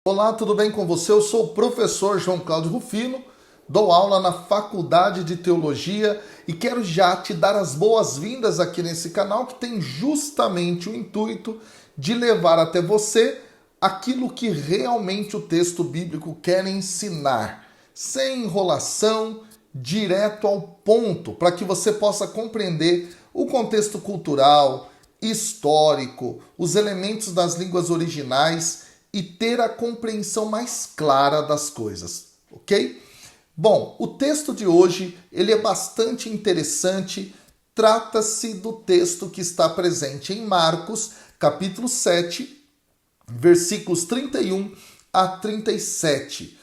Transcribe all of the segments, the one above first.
Olá, tudo bem com você? Eu sou o professor João Cláudio Rufino, dou aula na Faculdade de Teologia e quero já te dar as boas-vindas aqui nesse canal que tem justamente o intuito de levar até você aquilo que realmente o texto bíblico quer ensinar, sem enrolação, direto ao ponto, para que você possa compreender o contexto cultural, histórico, os elementos das línguas originais e ter a compreensão mais clara das coisas, ok? Bom, o texto de hoje ele é bastante interessante, trata-se do texto que está presente em Marcos, capítulo 7, versículos 31 a 37.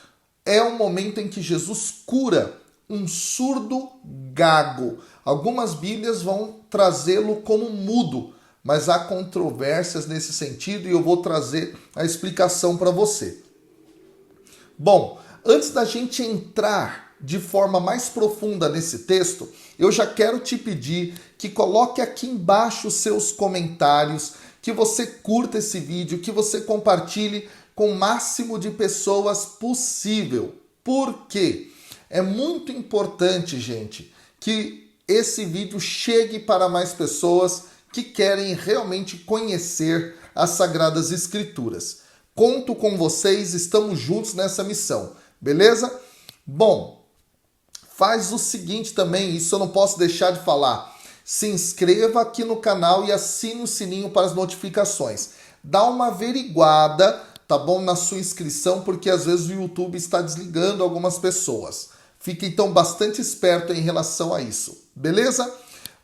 É o momento em que Jesus cura um surdo gago. Algumas Bíblias vão trazê-lo como mudo, mas há controvérsias nesse sentido e eu vou trazer a explicação para você. Bom, antes da gente entrar de forma mais profunda nesse texto, eu já quero te pedir que coloque aqui embaixo os seus comentários, que você curta esse vídeo, que você compartilhe com o máximo de pessoas possível. Por quê? É muito importante, gente, que esse vídeo chegue para mais pessoas que querem realmente conhecer as Sagradas Escrituras. Conto com vocês, estamos juntos nessa missão, beleza? Bom, faz o seguinte também, isso eu não posso deixar de falar. Se inscreva aqui no canal e assine o sininho para as notificações. Dá uma averiguada, tá bom, na sua inscrição, porque às vezes o YouTube está desligando algumas pessoas. Fique então bastante esperto em relação a isso, beleza?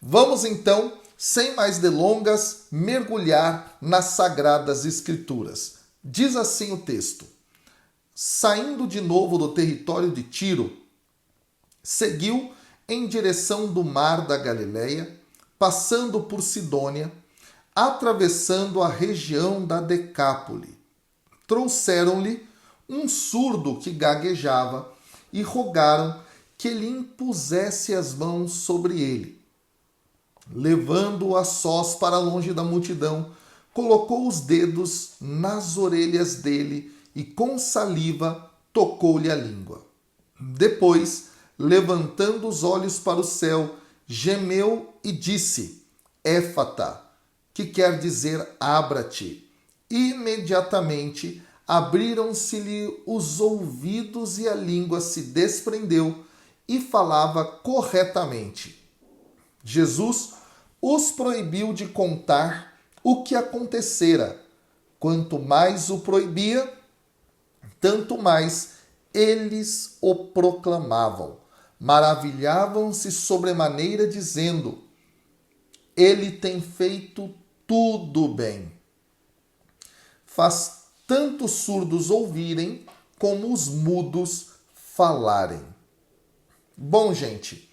Vamos então, sem mais delongas, mergulhar nas Sagradas Escrituras. Diz assim o texto: saindo de novo do território de Tiro, seguiu em direção do mar da Galileia, passando por Sidônia, atravessando a região da Decápole. Trouxeram-lhe um surdo que gaguejava e rogaram que lhe impusesse as mãos sobre ele. Levando-o a sós para longe da multidão, colocou os dedos nas orelhas dele e com saliva tocou-lhe a língua. Depois, levantando os olhos para o céu, gemeu e disse: Éfata, que quer dizer abra-te. Imediatamente abriram-se-lhe os ouvidos e a língua se desprendeu e falava corretamente. Jesus os proibiu de contar o que acontecera. Quanto mais o proibia, tanto mais eles o proclamavam. Maravilhavam-se sobremaneira, dizendo: Ele tem feito tudo bem. Faz tanto os surdos ouvirem, como os mudos falarem. Bom, gente,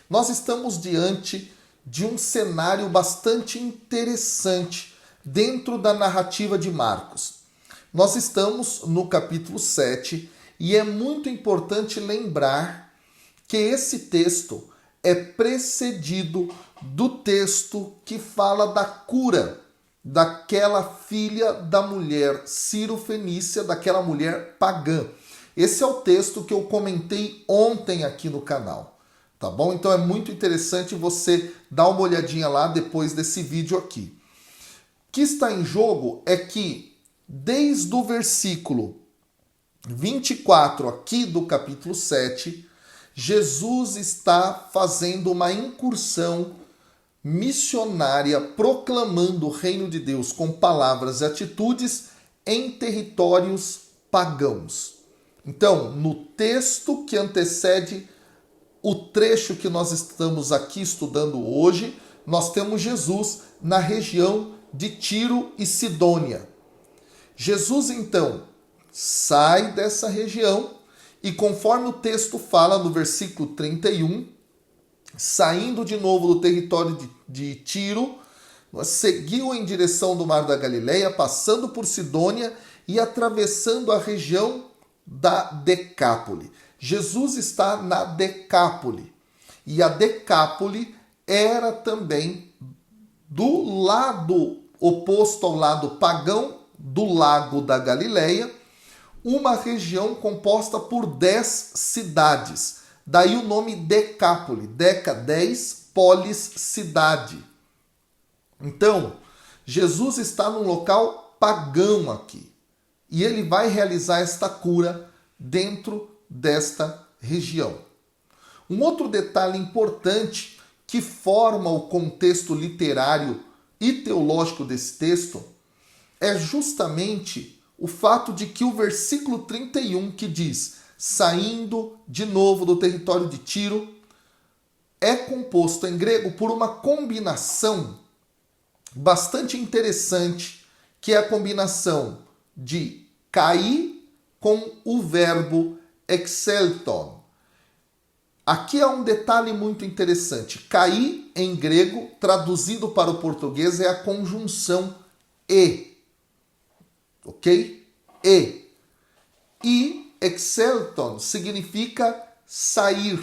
nós estamos diante de um cenário bastante interessante dentro da narrativa de Marcos. Nós estamos no capítulo 7 e é muito importante lembrar que esse texto é precedido do texto que fala da cura daquela filha da mulher Ciro-fenícia, daquela mulher pagã. Esse é o texto que eu comentei ontem aqui no canal, tá bom? Então é muito interessante você dar uma olhadinha lá depois desse vídeo aqui. O que está em jogo é que desde o versículo 24 aqui do capítulo 7, Jesus está fazendo uma incursão missionária, proclamando o reino de Deus com palavras e atitudes em territórios pagãos. Então, no texto que antecede o trecho que nós estamos aqui estudando hoje, nós temos Jesus na região de Tiro e Sidônia. Jesus, então, sai dessa região e, conforme o texto fala no versículo 31, saindo de novo do território de Tiro, seguiu em direção do mar da Galileia, passando por Sidônia e atravessando a região da Decápole. Jesus está na Decápole. E a Decápole era também do lado oposto ao lado pagão do lago da Galileia, uma região composta por 10 cidades. Daí o nome Decápole, Deca 10, polis cidade. Então, Jesus está num local pagão aqui. E ele vai realizar esta cura dentro desta região. Um outro detalhe importante que forma o contexto literário e teológico desse texto é justamente o fato de que o versículo 31 que diz, saindo de novo do território de Tiro, é composto em grego por uma combinação bastante interessante, que é a combinação de cair com o verbo exelton. Aqui há um detalhe muito interessante. Cair em grego, traduzido para o português, é a conjunção e. Ok? E exelton significa sair.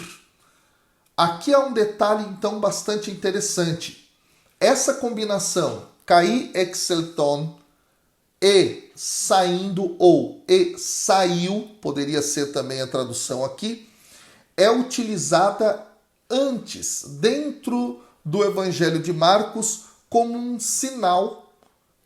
Aqui há um detalhe, então, bastante interessante. Essa combinação, cair exelton, e saindo ou e saiu, poderia ser também a tradução aqui, é utilizada antes, dentro do Evangelho de Marcos, como um sinal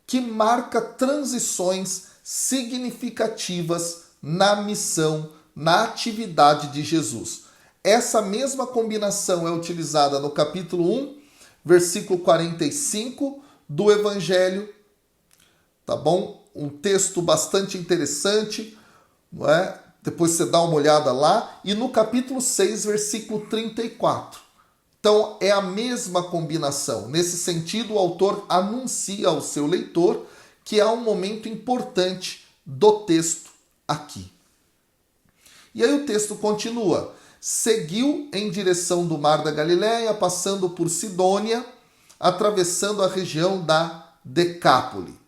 que marca transições significativas na missão, na atividade de Jesus. Essa mesma combinação é utilizada no capítulo 1, versículo 45 do Evangelho, tá bom? Um texto bastante interessante, não é? Depois você dá uma olhada lá. E no capítulo 6, versículo 34. Então, é a mesma combinação. Nesse sentido, o autor anuncia ao seu leitor que há um momento importante do texto aqui. E aí o texto continua. Seguiu em direção do Mar da Galileia, passando por Sidônia, atravessando a região da Decápole.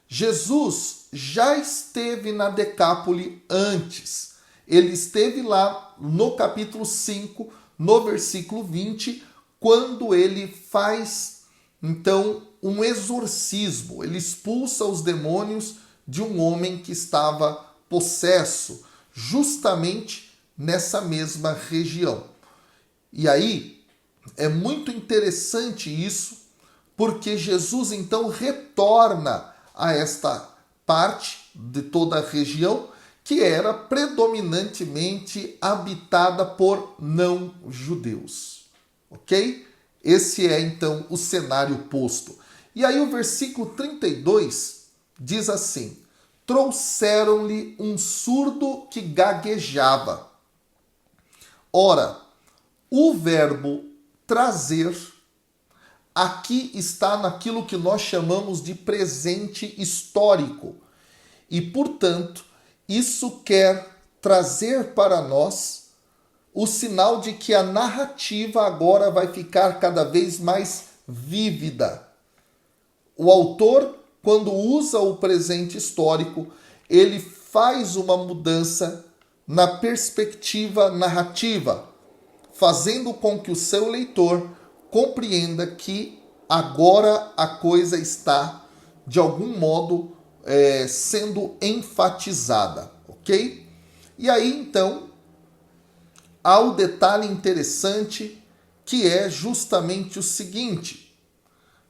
Jesus já esteve na Decápole antes. Ele esteve lá no capítulo 5, no versículo 20, quando ele faz, então, um exorcismo. Ele expulsa os demônios de um homem que estava possesso, justamente nessa mesma região. E aí, é muito interessante isso, porque Jesus, então, retorna a esta parte de toda a região que era predominantemente habitada por não-judeus. Ok? Esse é, então, o cenário posto. E aí o versículo 32 diz assim, trouxeram-lhe um surdo que gaguejava. Ora, o verbo trazer aqui está naquilo que nós chamamos de presente histórico. E, portanto, isso quer trazer para nós o sinal de que a narrativa agora vai ficar cada vez mais vívida. O autor, quando usa o presente histórico, ele faz uma mudança na perspectiva narrativa, fazendo com que o seu leitor compreenda que agora a coisa está, de algum modo, sendo enfatizada, ok? E aí, então, há um detalhe interessante que é justamente o seguinte.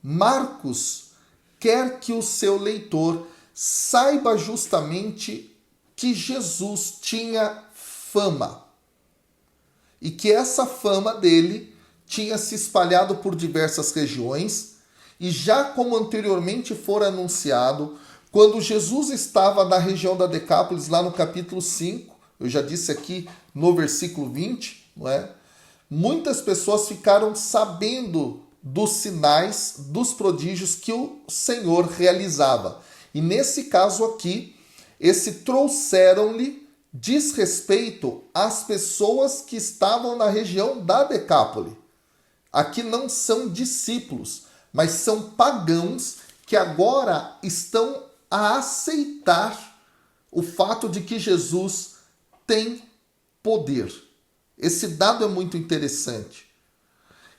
Marcos quer que o seu leitor saiba justamente que Jesus tinha fama e que essa fama dele tinha se espalhado por diversas regiões e já como anteriormente fora anunciado, quando Jesus estava na região da Decápolis, lá no capítulo 5, eu já disse aqui no versículo 20, não é? Muitas pessoas ficaram sabendo dos sinais, dos prodígios que o Senhor realizava. E nesse caso aqui, esse trouxeram-lhe diz respeito às pessoas que estavam na região da Decápole. Aqui não são discípulos, mas são pagãos que agora estão a aceitar o fato de que Jesus tem poder. Esse dado é muito interessante.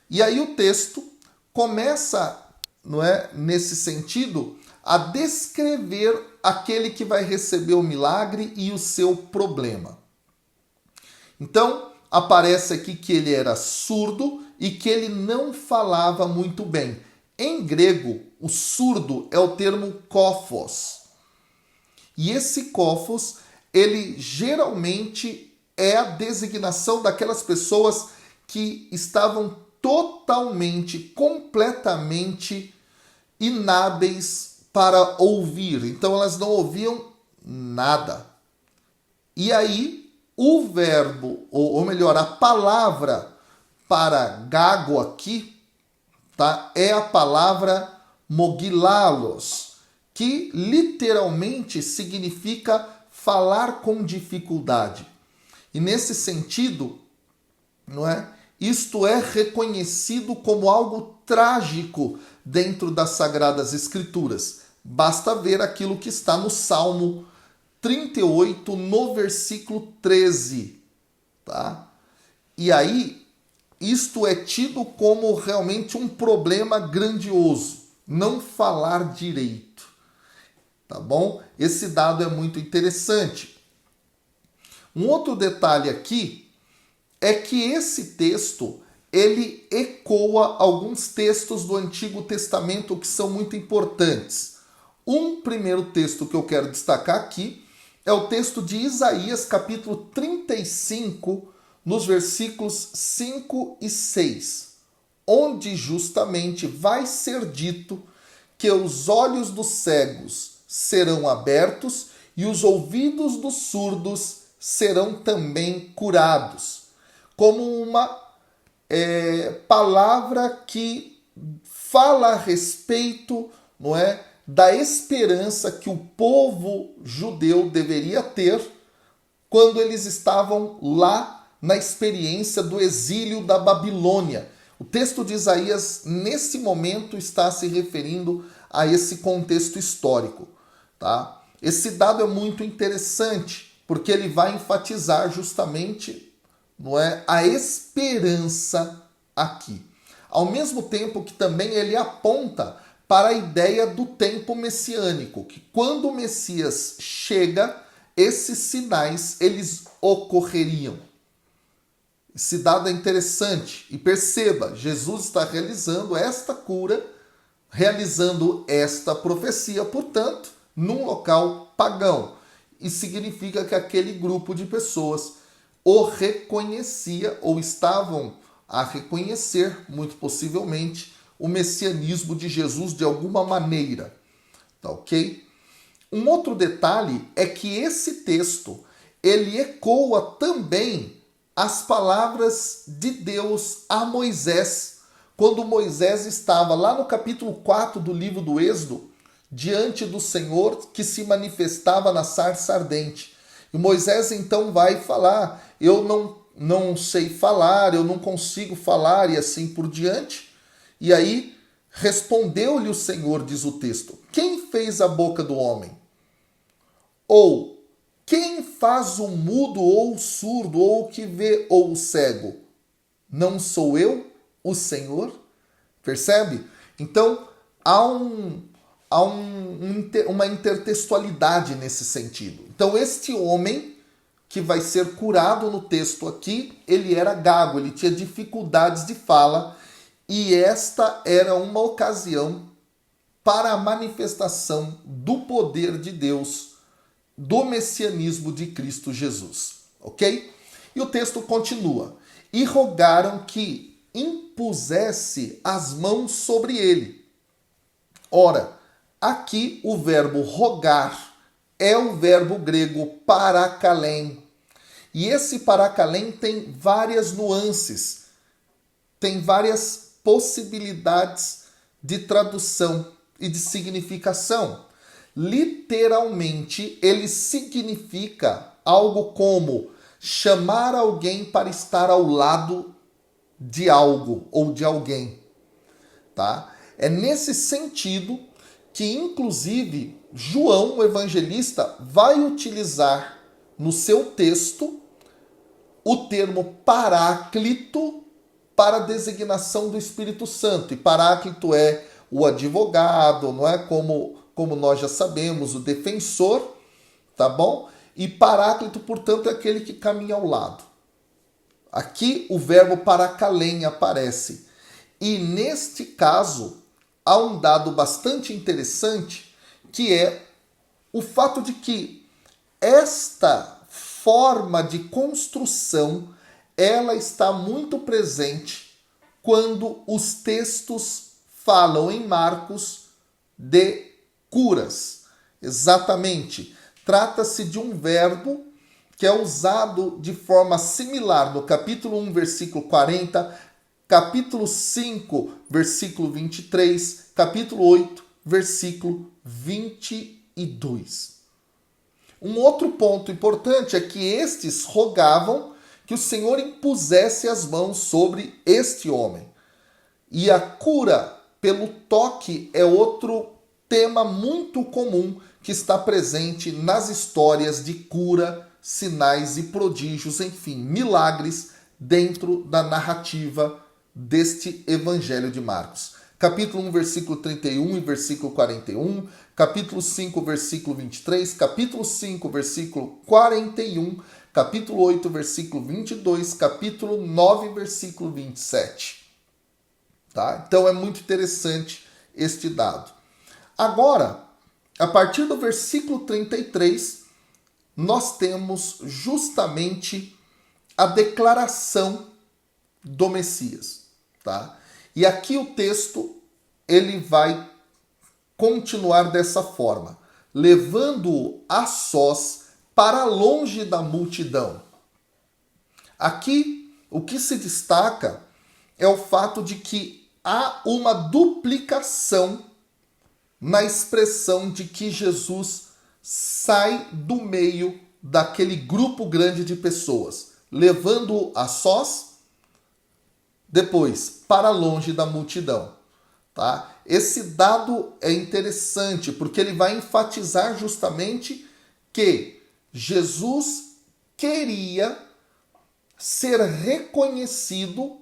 E aí o texto começa não é, nesse sentido, a descrever aquele que vai receber o milagre e o seu problema. Então, aparece aqui que ele era surdo e que ele não falava muito bem. Em grego, o surdo é o termo kóphos. E esse kóphos, ele geralmente é a designação daquelas pessoas que estavam totalmente, completamente inábeis para ouvir. Então elas não ouviam nada. E aí o verbo, ou melhor, a palavra para gago aqui, tá, é a palavra mogilalos, que literalmente significa falar com dificuldade. E nesse sentido, não é? Isto é reconhecido como algo trágico dentro das Sagradas Escrituras. Basta ver aquilo que está no Salmo 38, no versículo 13. Tá? E aí, isto é tido como realmente um problema grandioso. Não falar direito. Tá bom? Esse dado é muito interessante. Um outro detalhe aqui é que esse texto, ele ecoa alguns textos do Antigo Testamento que são muito importantes. Um primeiro texto que eu quero destacar aqui é o texto de Isaías, capítulo 35, nos versículos 5 e 6, onde justamente vai ser dito que os olhos dos cegos serão abertos e os ouvidos dos surdos serão também curados. Como uma palavra que fala a respeito, não é, da esperança que o povo judeu deveria ter quando eles estavam lá na experiência do exílio da Babilônia. O texto de Isaías, nesse momento, está se referindo a esse contexto histórico. Tá? Esse dado é muito interessante, porque ele vai enfatizar justamente, não é, a esperança aqui. Ao mesmo tempo que também ele aponta para a ideia do tempo messiânico, que quando o Messias chega, esses sinais eles ocorreriam. Esse dado é interessante. E perceba, Jesus está realizando esta cura, realizando esta profecia, portanto, num local pagão. E significa que aquele grupo de pessoas o reconhecia ou estavam a reconhecer, muito possivelmente, o messianismo de Jesus de alguma maneira. Tá ok? Um outro detalhe é que esse texto, ele ecoa também as palavras de Deus a Moisés, quando Moisés estava lá no capítulo 4 do livro do Êxodo, diante do Senhor que se manifestava na sarça ardente. E Moisés então vai falar, eu não sei falar, eu não consigo falar e assim por diante. E aí respondeu-lhe o Senhor, diz o texto, quem fez a boca do homem? Ou quem faz o mudo ou o surdo ou o que vê ou o cego? Não sou eu, o Senhor? Percebe? Então há uma intertextualidade nesse sentido. Então este homem que vai ser curado no texto aqui, ele era gago, ele tinha dificuldades de fala e esta era uma ocasião para a manifestação do poder de Deus, do messianismo de Cristo Jesus. Ok? E o texto continua. E rogaram que impusesse as mãos sobre ele. Ora, aqui o verbo rogar é o verbo grego parakalem. E esse parakalem tem várias nuances, tem várias possibilidades de tradução e de significação. Literalmente, ele significa algo como chamar alguém para estar ao lado de algo ou de alguém. Tá? É nesse sentido que, inclusive, João, o evangelista, vai utilizar no seu texto o termo paráclito para a designação do Espírito Santo. E paráclito é o advogado, não é? Como nós já sabemos, o defensor, tá bom? E Paráclito, portanto, é aquele que caminha ao lado. Aqui o verbo parakalem aparece. E neste caso, há um dado bastante interessante, que é o fato de que esta forma de construção, ela está muito presente quando os textos falam em Marcos de curas. Exatamente. Trata-se de um verbo que é usado de forma similar no capítulo 1, versículo 40, capítulo 5, versículo 23, capítulo 8, versículo 22. Um outro ponto importante é que estes rogavam que o Senhor impusesse as mãos sobre este homem. E a cura pelo toque é outro tema muito comum que está presente nas histórias de cura, sinais e prodígios, enfim, milagres dentro da narrativa deste Evangelho de Marcos. Capítulo 1, versículo 31 e versículo 41, capítulo 5, versículo 23, capítulo 5, versículo 41, capítulo 8, versículo 22, capítulo 9, versículo 27. Tá? Então é muito interessante este dado. Agora, a partir do versículo 33, nós temos justamente a declaração do Messias. Tá? E aqui o texto ele vai continuar dessa forma, levando-o a sós para longe da multidão. Aqui o que se destaca é o fato de que há uma duplicação na expressão de que Jesus sai do meio daquele grupo grande de pessoas, levando-o a sós, depois para longe da multidão. Tá? Esse dado é interessante porque ele vai enfatizar justamente que Jesus queria ser reconhecido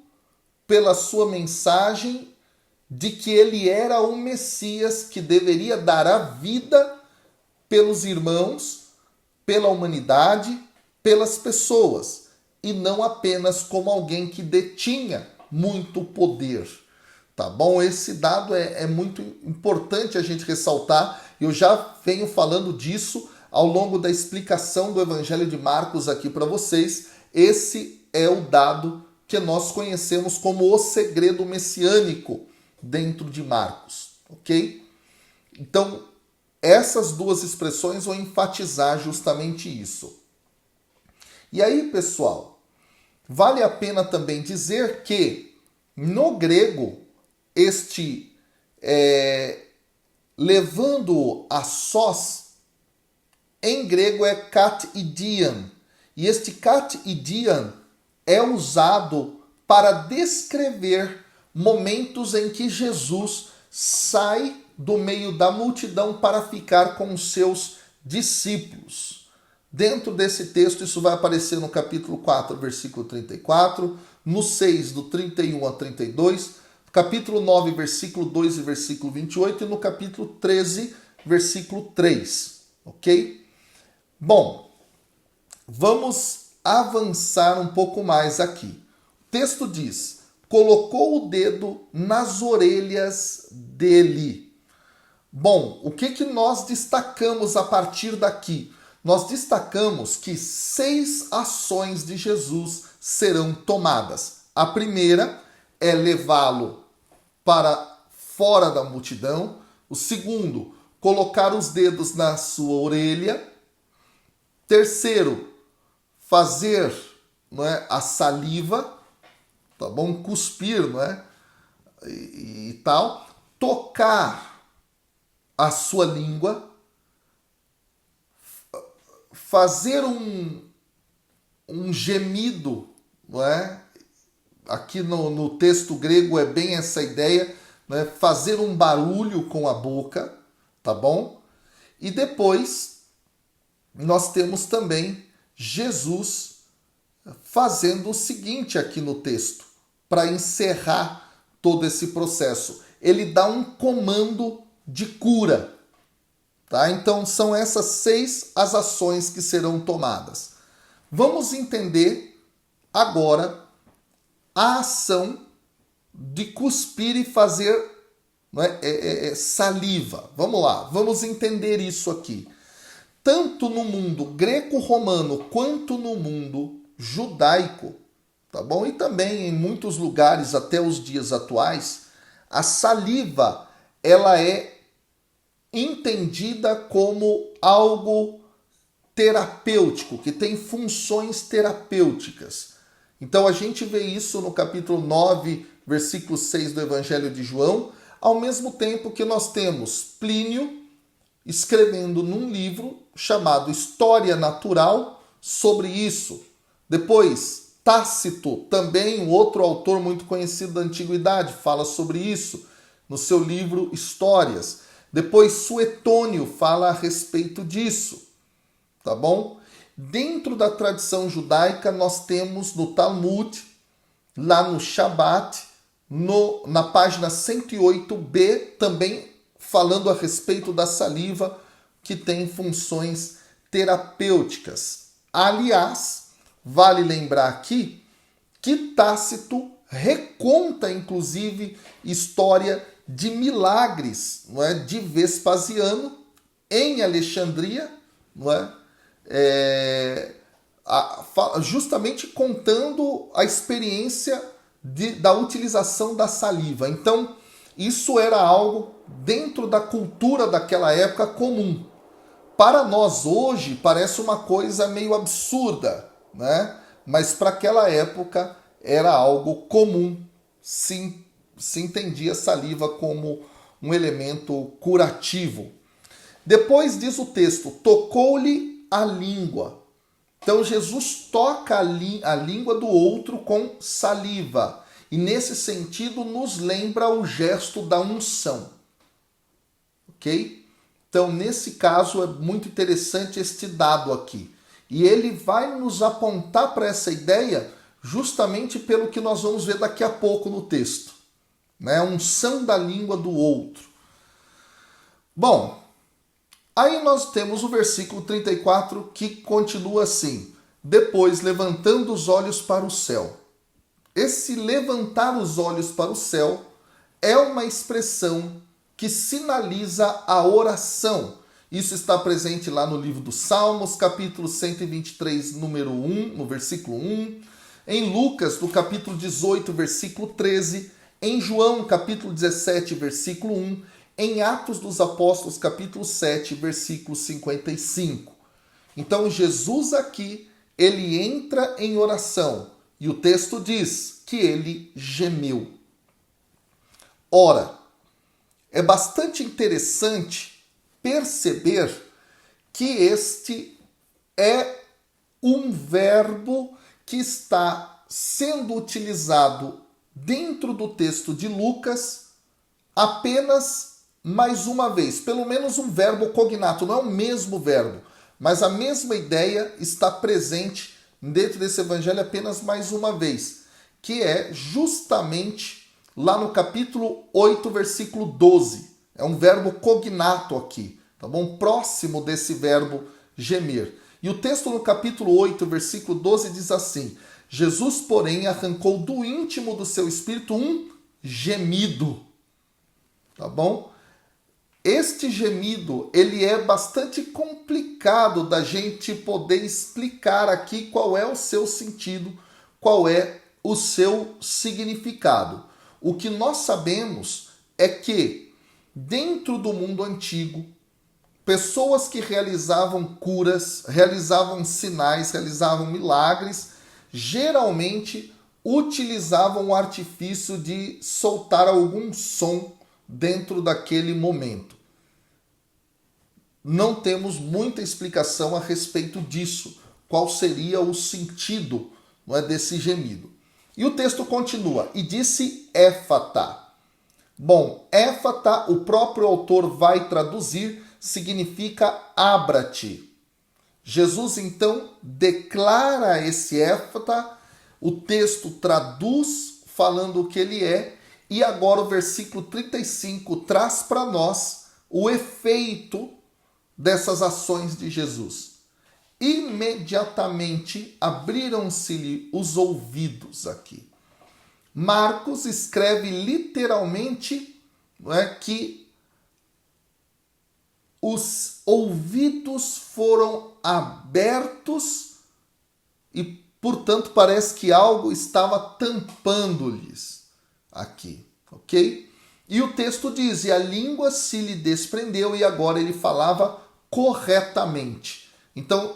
pela sua mensagem de que ele era o Messias que deveria dar a vida pelos irmãos, pela humanidade, pelas pessoas, e não apenas como alguém que detinha muito poder. Tá bom? Esse dado é muito importante a gente ressaltar. Eu já venho falando disso ao longo da explicação do Evangelho de Marcos aqui para vocês. Esse é o dado que nós conhecemos como o segredo messiânico dentro de Marcos, ok? Então, essas duas expressões vão enfatizar justamente isso. E aí, pessoal, vale a pena também dizer que no grego, este levando a sós, em grego é kat idian. E este kat idian é usado para descrever momentos em que Jesus sai do meio da multidão para ficar com os seus discípulos. Dentro desse texto, isso vai aparecer no capítulo 4, versículo 34, no 6, do 31 a 32, capítulo 9, versículo 2 e versículo 28, e no capítulo 13, versículo 3. Ok? Bom, vamos avançar um pouco mais aqui. O texto diz: colocou o dedo nas orelhas dele. Bom, o que nós destacamos a partir daqui? Nós destacamos que 6 ações de Jesus serão tomadas. A primeira é levá-lo para fora da multidão. O segundo, colocar os dedos na sua orelha. Terceiro, fazer, não é, a saliva, tá bom? Cuspir, não é? E tal. Tocar a sua língua. Fazer um gemido, não é? Aqui no texto grego é bem essa ideia, não é? Fazer um barulho com a boca, tá bom? E depois nós temos também Jesus fazendo o seguinte aqui no texto, para encerrar todo esse processo. ele dá um comando de cura. Tá? Então são essas 6 as ações que serão tomadas. Vamos entender agora a ação de cuspir e fazer, não é, saliva. Vamos lá, vamos entender isso aqui. Tanto no mundo greco-romano quanto no mundo judaico, tá bom? E também em muitos lugares até os dias atuais, a saliva ela é entendida como algo terapêutico, que tem funções terapêuticas. Então a gente vê isso no capítulo 9, versículo 6 do Evangelho de João, ao mesmo tempo que nós temos Plínio escrevendo num livro chamado História Natural sobre isso. Depois, Tácito, também um outro autor muito conhecido da Antiguidade, fala sobre isso no seu livro Histórias. Depois, Suetônio fala a respeito disso, tá bom? Dentro da tradição judaica, nós temos no Talmud, lá no Shabat, na página 108b, também falando a respeito da saliva, que tem funções terapêuticas. Aliás, vale lembrar aqui que Tácito reconta, inclusive, história de milagres, não é, de Vespasiano em Alexandria, não é? Justamente contando a experiência da utilização da saliva. Então, isso era algo dentro da cultura daquela época comum. Para nós hoje parece uma coisa meio absurda, né? Mas para aquela época era algo comum. Se entendia a saliva como um elemento curativo. Depois diz o texto, tocou-lhe a língua. Então Jesus toca a língua do outro com saliva. E nesse sentido nos lembra o gesto da unção. Ok? Então nesse caso é muito interessante este dado aqui. E ele vai nos apontar para essa ideia justamente pelo que nós vamos ver daqui a pouco no texto. Né? A unção da língua do outro. Bom, aí nós temos o versículo 34 que continua assim. Depois, levantando os olhos para o céu. Esse levantar os olhos para o céu é uma expressão que sinaliza a oração. Isso está presente lá no livro dos Salmos, capítulo 123, número 1, no versículo 1. Em Lucas, no capítulo 18, versículo 13. Em João, capítulo 17, versículo 1. Em Atos dos Apóstolos, capítulo 7, versículo 55. Então, Jesus aqui, ele entra em oração. E o texto diz que ele gemeu. Ora, é bastante interessante perceber que este é um verbo que está sendo utilizado dentro do texto de Lucas apenas mais uma vez. Pelo menos um verbo cognato, não é o mesmo verbo, mas a mesma ideia está presente dentro desse evangelho apenas mais uma vez, que é justamente lá no capítulo 8, versículo 12. É um verbo cognato aqui, tá bom? Próximo desse verbo gemer. E o texto no capítulo 8, versículo 12 diz assim: Jesus, porém, arrancou do íntimo do seu espírito um gemido. Tá bom? Este gemido, ele é bastante complicado da gente poder explicar aqui qual é o seu sentido, qual é o seu significado. O que nós sabemos é que, dentro do mundo antigo, pessoas que realizavam curas, realizavam sinais, realizavam milagres, geralmente utilizavam o artifício de soltar algum som dentro daquele momento. Não temos muita explicação a respeito disso. Qual seria o sentido, não é, desse gemido? E o texto continua. E disse éfata. Bom, éfata, o próprio autor vai traduzir, significa abra-te. Jesus então declara esse éfata, o texto traduz falando o que ele é, E agora o versículo 35 traz para nós o efeito dessas ações de Jesus. Imediatamente abriram-se-lhe os ouvidos aqui. Marcos escreve literalmente, não é, que os ouvidos foram abertos e, portanto, parece que algo estava tampando-lhes aqui, ok? E o texto diz, e a língua se lhe desprendeu e agora ele falava corretamente. Então,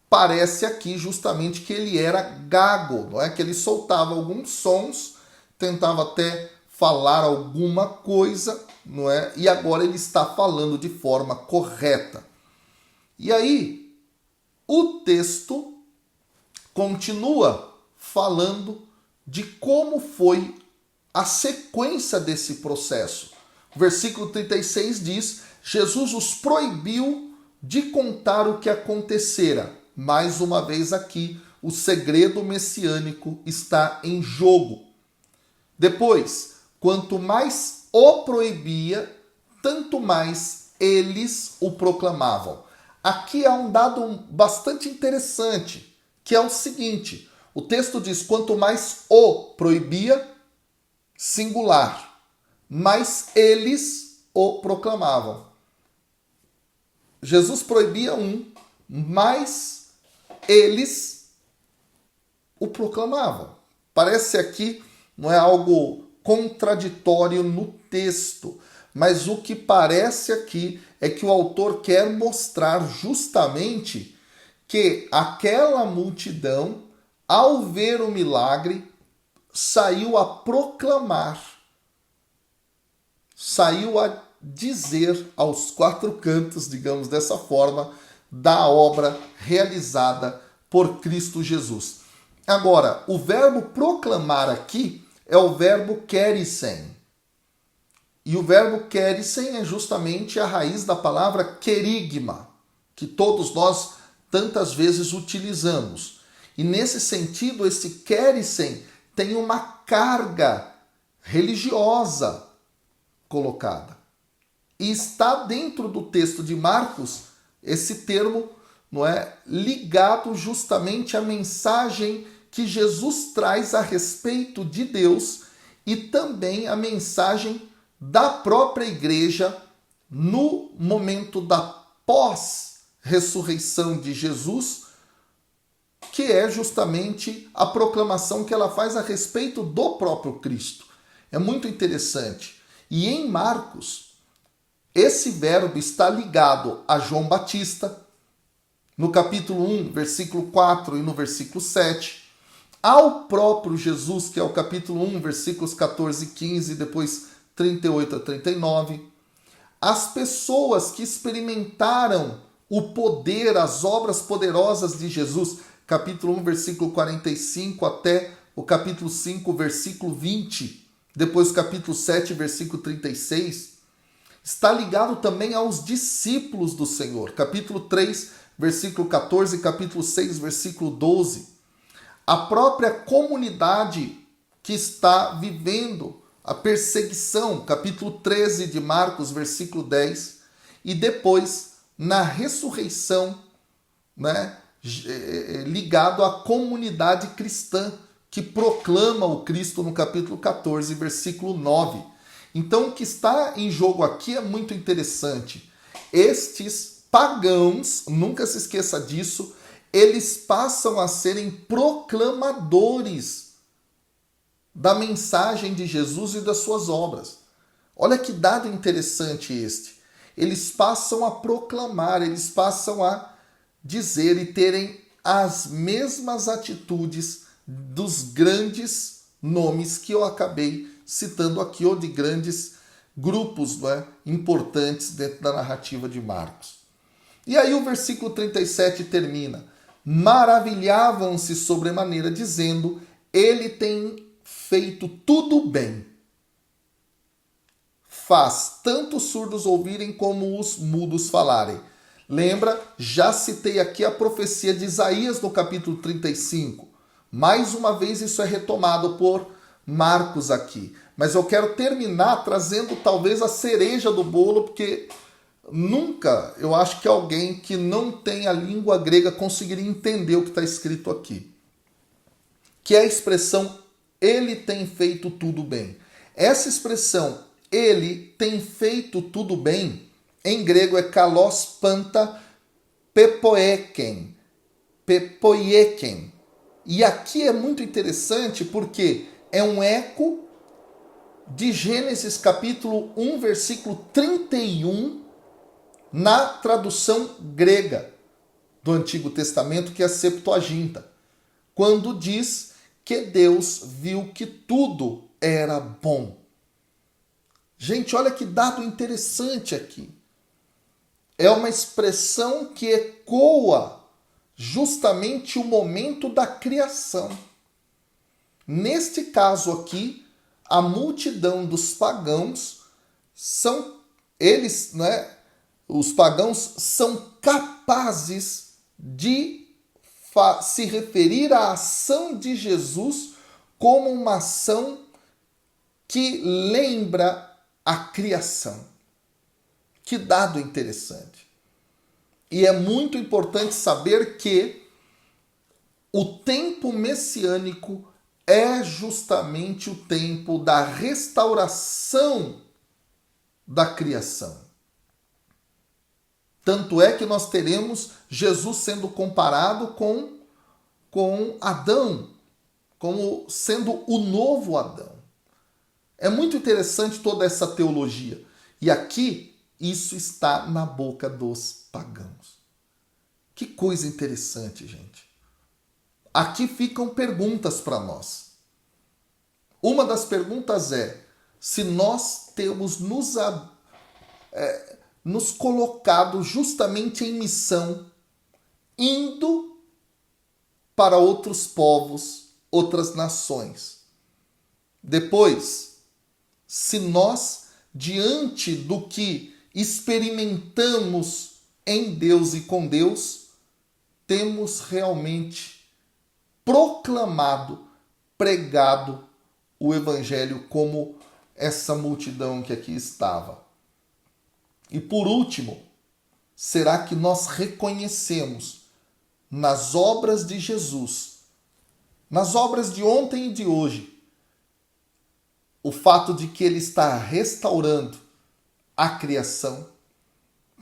parece aqui justamente que ele era gago, não é? Que ele soltava alguns sons, tentava até falar alguma coisa, não é? E agora ele está falando de forma correta. E aí, o texto continua falando de como foi a sequência desse processo. O versículo 36 diz, Jesus os proibiu de contar o que acontecera. Mais uma vez aqui, o segredo messiânico está em jogo. Depois, quanto mais o proibia, tanto mais eles o proclamavam. Aqui há um dado bastante interessante, que é o seguinte, o texto diz, quanto mais o proibia, singular, mais eles o proclamavam. Jesus proibia um, mas eles o proclamavam. Parece aqui, não é algo contraditório no texto, mas o que parece aqui é que o autor quer mostrar justamente que aquela multidão, ao ver o milagre, saiu a proclamar, saiu a dizer aos quatro cantos, digamos dessa forma, da obra realizada por Cristo Jesus. Agora, o verbo proclamar aqui é o verbo kerisen. E o verbo kerisen é justamente a raiz da palavra querigma, que todos nós tantas vezes utilizamos. E nesse sentido, esse kerisen tem uma carga religiosa colocada. E está dentro do texto de Marcos esse termo, não é, ligado justamente à mensagem que Jesus traz a respeito de Deus e também a mensagem da própria igreja no momento da pós-ressurreição de Jesus, que é justamente a proclamação que ela faz a respeito do próprio Cristo. É muito interessante. E em Marcos, esse verbo está ligado a João Batista, no capítulo 1, versículo 4 e no versículo 7, ao próprio Jesus, que é o capítulo 1, versículos 14 e 15, depois 38 a 39, as pessoas que experimentaram o poder, as obras poderosas de Jesus, capítulo 1, versículo 45 até o capítulo 5, versículo 20, depois o capítulo 7, versículo 36, está ligado também aos discípulos do Senhor, capítulo 3, versículo 14, capítulo 6, versículo 12. A própria comunidade que está vivendo a perseguição, capítulo 13 de Marcos, versículo 10, e depois, na ressurreição, né, ligado à comunidade cristã, que proclama o Cristo no capítulo 14, versículo 9. Então, o que está em jogo aqui é muito interessante. Estes pagãos, nunca se esqueça disso, eles passam a serem proclamadores da mensagem de Jesus e das suas obras. Olha que dado interessante este. Eles passam a proclamar, eles passam a dizer e terem as mesmas atitudes dos grandes nomes que eu acabei citando aqui, ou de grandes grupos, não é, importantes dentro da narrativa de Marcos. E aí o versículo 37 termina. Maravilhavam-se sobremaneira, dizendo, ele tem feito tudo bem. Faz tanto os surdos ouvirem como os mudos falarem. Lembra? Já citei aqui a profecia de Isaías no capítulo 35. Mais uma vez isso é retomado por Marcos aqui. Mas eu quero terminar trazendo talvez a cereja do bolo, porque nunca eu acho que alguém que não tem a língua grega conseguiria entender o que está escrito aqui. Que é a expressão ele tem feito tudo bem. Essa expressão ele tem feito tudo bem, em grego é kalos panta pepoeken. Pepoieken. E aqui é muito interessante porque é um eco de Gênesis capítulo 1, versículo 31, na tradução grega do Antigo Testamento, que é a Septuaginta, quando diz que Deus viu que tudo era bom. Gente, olha que dado interessante aqui. É uma expressão que ecoa justamente o momento da criação. Neste caso aqui, a multidão dos pagãos os pagãos são capazes de se referir à ação de Jesus como uma ação que lembra a criação. Que dado interessante. E é muito importante saber que o tempo messiânico é justamente o tempo da restauração da criação. Tanto é que nós teremos Jesus sendo comparado com Adão, como sendo o novo Adão. É muito interessante toda essa teologia. E aqui, isso está na boca dos pagãos. Que coisa interessante, gente. Aqui ficam perguntas para nós. Uma das perguntas é se nós temos nos colocado justamente em missão, indo para outros povos, outras nações. Depois, se nós, diante do que experimentamos em Deus e com Deus, temos realmente proclamado, pregado o Evangelho como essa multidão que aqui estava. E por último, será que nós reconhecemos nas obras de Jesus, nas obras de ontem e de hoje, o fato de que ele está restaurando a criação?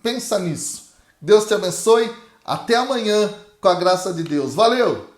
Pensa nisso. Deus te abençoe. Até amanhã, com a graça de Deus. Valeu!